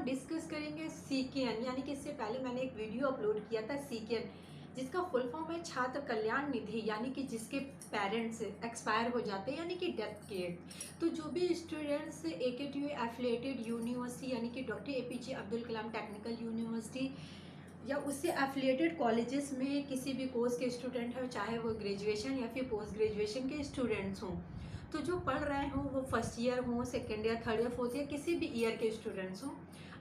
Discuss करेंगे सीकेएन, यानी कि इससे पहले मैंने एक वीडियो अपलोड किया था सीकेएन, जिसका फुल फॉर्म है छात्र कल्याण निधि, यानी कि जिसके पेरेंट्स एक्सपायर हो जाते हैं यानी कि डेथ केयर। तो जो भी स्टूडेंट्स AKTU एफिलिएटेड यूनिवर्सिटी यानी कि doctor APJ Abdul Kalam technical university या उससे एफिलिएटेड कॉलेजेस में किसी भी कोर्स के स्टूडेंट हैं, चाहे वो ग्रेजुएशन या फिर पोस्ट ग्रेजुएशन के स्टूडेंट्स हों, तो जो पढ़ रहे हों वो फर्स्ट ईयर हों, second year, third year, fourth year, किसी भी ईयर के स्टूडेंट्स हों,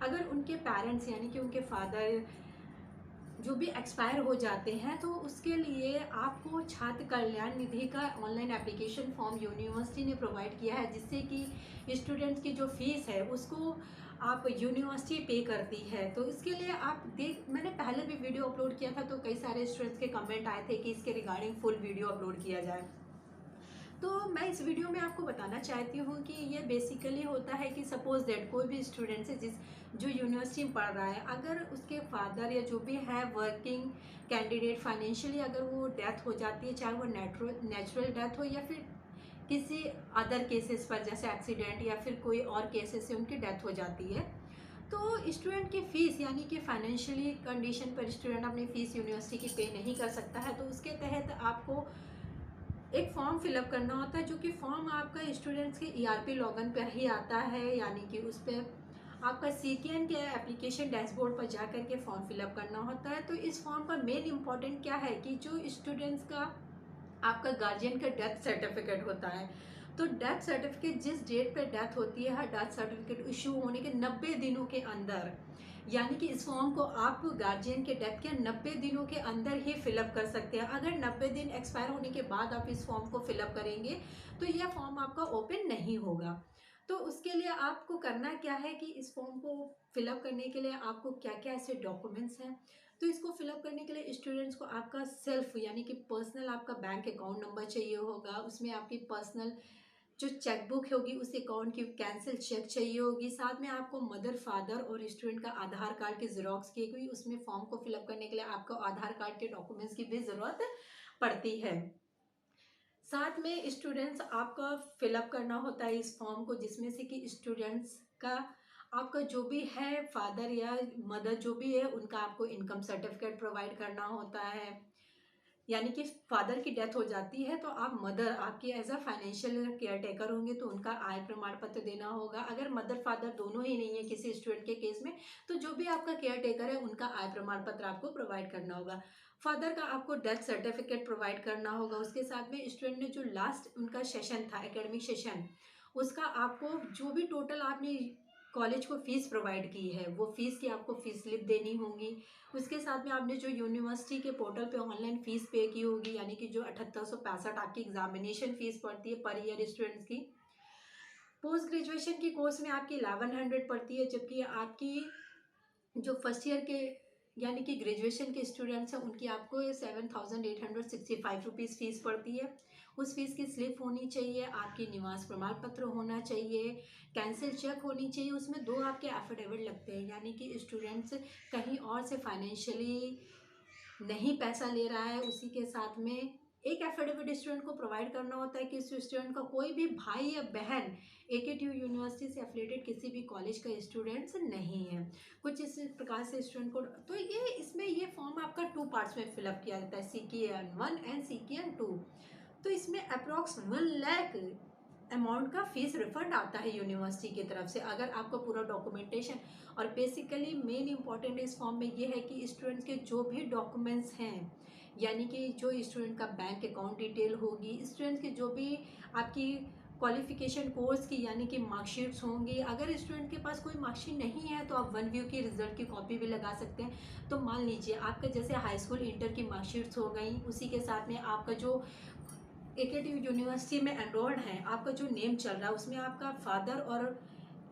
अगर उनके पेरेंट्स यानी कि उनके फादर जो भी एक्सपायर हो जाते हैं, तो उसके लिए आपको छात्र कल्याण निधि का ऑनलाइन एप्लीकेशन फॉर्म यूनिवर्सिटी ने प्रोवाइड किया है, जिससे कि स्टूडेंट्स की जो फीस है उसको आप यूनिवर्सिटी पे करती है। तो इसके लिए मैंने पहले भी वीडियो अपलोड किया था, तो कई सारे स्टूडेंट्स के कमेंट आए थे कि इसके रिगार्डिंग फुल वीडियो अपलोड किया जाए। तो मैं इस वीडियो में आपको बताना चाहती हूँ कि ये बेसिकली होता है कि सपोज दैट कोई भी स्टूडेंट है जो यूनिवर्सिटी में पढ़ रहा है, अगर उसके फादर या जो भी है वर्किंग कैंडिडेट फाइनेंशियली अगर वो डेथ हो जाती है, चाहे वो नेचुरल डेथ हो या फिर किसी अदर केसेस पर जैसे एक्सीडेंट या फिर कोई और केसेस से उनकी डेथ हो जाती है, तो स्टूडेंट की फ़ीस यानी कि फाइनेंशियली कंडीशन पर स्टूडेंट अपनी फ़ीस यूनिवर्सिटी की पे नहीं कर सकता है, तो उसके तहत आपको एक फॉर्म फिलअप करना होता है, जो कि फॉर्म आपका स्टूडेंट्स के ERP लॉगिन पर ही आता है, यानी कि उस पर आपका सीकेएन के एप्लीकेशन डैशबोर्ड पर जा कर के फॉर्म फिलअप करना होता है। तो इस फॉर्म का मेन इम्पॉर्टेंट क्या है कि जो स्टूडेंट्स का आपका गार्जियन का डेथ सर्टिफिकेट होता है, तो डेथ सर्टिफिकेट जिस डेट पे डेथ होती है, हर डेथ सर्टिफिकेट इशू होने के 90 दिनों के अंदर, यानी कि इस फॉर्म को आप गार्जियन के डेथ के 90 दिनों के अंदर ही फिलअप कर सकते हैं। अगर 90 दिन एक्सपायर होने के बाद आप इस फॉर्म को फिलअप करेंगे तो यह फॉर्म आपका ओपन नहीं होगा। तो उसके लिए आपको करना क्या है कि इस फॉर्म को फिलअप करने के लिए आपको क्या क्या ऐसे डॉक्यूमेंट्स हैं, तो इसको फिलअप करने के लिए स्टूडेंट्स को आपका सेल्फ यानी कि पर्सनल आपका बैंक अकाउंट नंबर चाहिए होगा, उसमें आपकी पर्सनल जो चेकबुक होगी उस अकाउंट की कैंसिल चेक चाहिए होगी, साथ में आपको मदर फादर और स्टूडेंट का आधार कार्ड की ज़ेरॉक्स की हुई, उसमें फॉर्म को फिलअप करने के लिए आपको आधार कार्ड के डॉक्यूमेंट्स की भी ज़रूरत पड़ती है। साथ में स्टूडेंट्स आपका फिलअप करना होता है इस फॉर्म को, जिसमें से कि स्टूडेंट्स का आपका जो भी है फादर या मदर जो भी है उनका आपको इनकम सर्टिफिकेट प्रोवाइड करना होता है, यानी कि फादर की डेथ हो जाती है तो आप मदर आपकी as a financial care taker होंगे तो उनका आय प्रमाण पत्र देना होगा। अगर मदर फादर दोनों ही नहीं है किसी स्टूडेंट के केस में, तो जो भी आपका केयर टेकर है उनका आय प्रमाण पत्र आपको प्रोवाइड करना होगा। फादर का आपको डेथ सर्टिफिकेट प्रोवाइड करना होगा। उसके साथ में स्टूडेंट ने जो लास्ट उनका सेशन था एकेडमिक सेशन, उसका आपको जो भी टोटल आपने कॉलेज को फीस प्रोवाइड की है वो फीस की आपको फीस स्लिप देनी होगी। उसके साथ में आपने जो यूनिवर्सिटी के पोर्टल पे ऑनलाइन फ़ीस पे की होगी, यानी कि जो 7865 आपकी एग्जामिनेशन फ़ीस पड़ती है पर ईयर स्टूडेंट्स की। पोस्ट ग्रेजुएशन की कोर्स में आपकी 1100 पड़ती है, जबकि आपकी जो फर्स्ट ईयर के यानी कि ग्रेजुएशन के स्टूडेंट्स हैं उनकी आपको 7865 फ़ीस पड़ती है। उस फीस की स्लिप होनी चाहिए, आपकी निवास प्रमाण पत्र होना चाहिए, कैंसिल चेक होनी चाहिए, उसमें 2 आपके एफिडेविट लगते हैं, यानी कि स्टूडेंट्स कहीं और से फाइनेंशियली नहीं पैसा ले रहा है। उसी के साथ में एक एफिडेविट स्टूडेंट को प्रोवाइड करना होता है कि उस स्टूडेंट का कोई भी भाई या बहन AKTU यूनिवर्सिटी से एफिलेटेड किसी भी कॉलेज का स्टूडेंट्स नहीं है। कुछ इस प्रकार से स्टूडेंट को, तो ये फॉर्म आपका 2 पार्ट्स में फिलअप किया जाता है, CKN1 एंड CKN2। तो इसमें अप्रॉक्स 1 लाख अमाउंट का फीस रिफंड आता है यूनिवर्सिटी की तरफ से, अगर आपका पूरा डॉक्यूमेंटेशन। और बेसिकली मेन इंपॉर्टेंट इस फॉर्म में ये है कि स्टूडेंट्स के जो भी डॉक्यूमेंट्स हैं, यानी कि जो स्टूडेंट का बैंक अकाउंट डिटेल होगी, स्टूडेंट्स के जो भी आपकी क्वालिफिकेशन कोर्स की यानी कि मार्कशीट्स होंगी, अगर स्टूडेंट के पास कोई मार्कशीट नहीं है तो आप वन व्यू की रिजल्ट की कॉपी भी लगा सकते हैं। तो मान लीजिए आपका जैसे हाई स्कूल इंटर की मार्कशीट्स हो गई, उसी के साथ में आपका जो AKTU यूनिवर्सिटी में एनरोल्ड हैं, आपका जो नेम चल रहा है उसमें आपका फादर और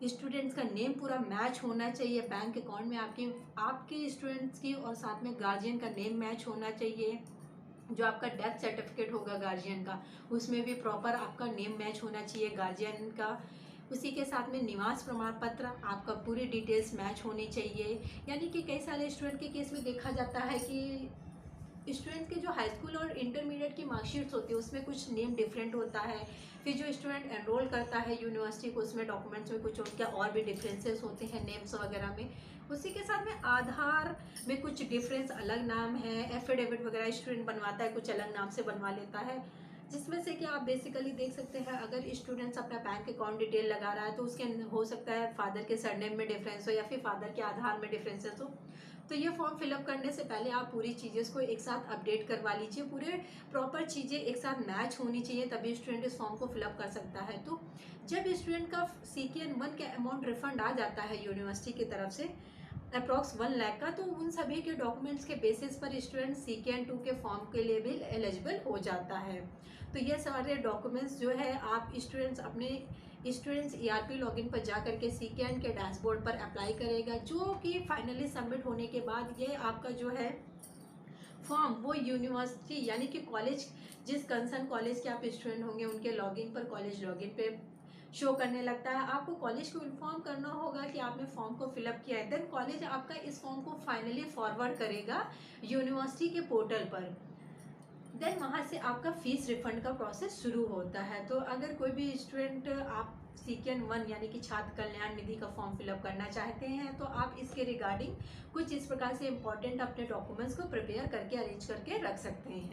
स्टूडेंट्स का नेम पूरा मैच होना चाहिए, बैंक अकाउंट में आपके स्टूडेंट्स की और साथ में गार्जियन का नेम मैच होना चाहिए। जो आपका डेथ सर्टिफिकेट होगा गार्जियन का, उसमें भी प्रॉपर आपका नेम मैच होना चाहिए गार्जियन का। उसी के साथ में निवास प्रमाण पत्र आपका पूरी डिटेल्स मैच होनी चाहिए। यानी कि कई सारे स्टूडेंट के केस में देखा जाता है कि स्टूडेंट के जो हाई स्कूल और इंटरमीडिएट की मार्कशीट्स होती है उसमें कुछ नेम डिफरेंट होता है। फिर जो स्टूडेंट एनरोल करता है यूनिवर्सिटी को, उसमें डॉक्यूमेंट्स में कुछ उनके और भी डिफरेंसेस होते हैं नेम्स वगैरह में। उसी के साथ में आधार में कुछ डिफरेंस, अलग नाम है, एफिडेविट वगैरह स्टूडेंट बनवाता है कुछ अलग नाम से बनवा लेता है। जिसमें से कि आप बेसिकली देख सकते हैं, अगर स्टूडेंट्स अपना बैंक अकाउंट डिटेल लगा रहा है तो उसके हो सकता है फादर के सरनेम में डिफरेंस हो या फिर फादर के आधार में डिफरेंसेस हो। तो ये फॉर्म फिलअप करने से पहले आप पूरी चीज़ें को एक साथ अपडेट करवा लीजिए, पूरे प्रॉपर चीज़ें एक साथ मैच होनी चाहिए, तभी स्टूडेंट इस फॉर्म को फिलअप कर सकता है। तो जब स्टूडेंट का CKN 1 का अमाउंट रिफंड आ जाता है यूनिवर्सिटी की तरफ से अप्रॉक्स 1 लाख का, तो उन सभी के डॉक्यूमेंट्स के बेसिस पर स्टूडेंट CKN 2 के फॉर्म के लिए भी एलिजिबल हो जाता है। तो ये सारे डॉक्यूमेंट्स जो है आप स्टूडेंट्स अपने स्टूडेंट्स ERP लॉगिन पर जा करके CKN के डैशबोर्ड पर अप्लाई करेगा, जो कि फाइनली सबमिट होने के बाद ये आपका जो है फॉर्म वो यूनिवर्सिटी यानी कि कॉलेज, जिस कंसर्न कॉलेज के आप स्टूडेंट होंगे उनके लॉगिन पर, कॉलेज लॉगिन पे शो करने लगता है। आपको कॉलेज को इन्फॉर्म करना होगा कि आपने फॉर्म को फिलअप किया है, देन कॉलेज आपका इस फॉर्म को फाइनली फॉरवर्ड करेगा यूनिवर्सिटी के पोर्टल पर। देन वहाँ से आपका फीस रिफंड का प्रोसेस शुरू होता है। तो अगर कोई भी स्टूडेंट आप CKN 1 यानी कि छात्र कल्याण निधि का फॉर्म फिलअप करना चाहते हैं तो आप इसके रिगार्डिंग कुछ इस प्रकार से इम्पोर्टेंट अपने डॉक्यूमेंट्स को प्रिपेयर करके अरेंज करके रख सकते हैं।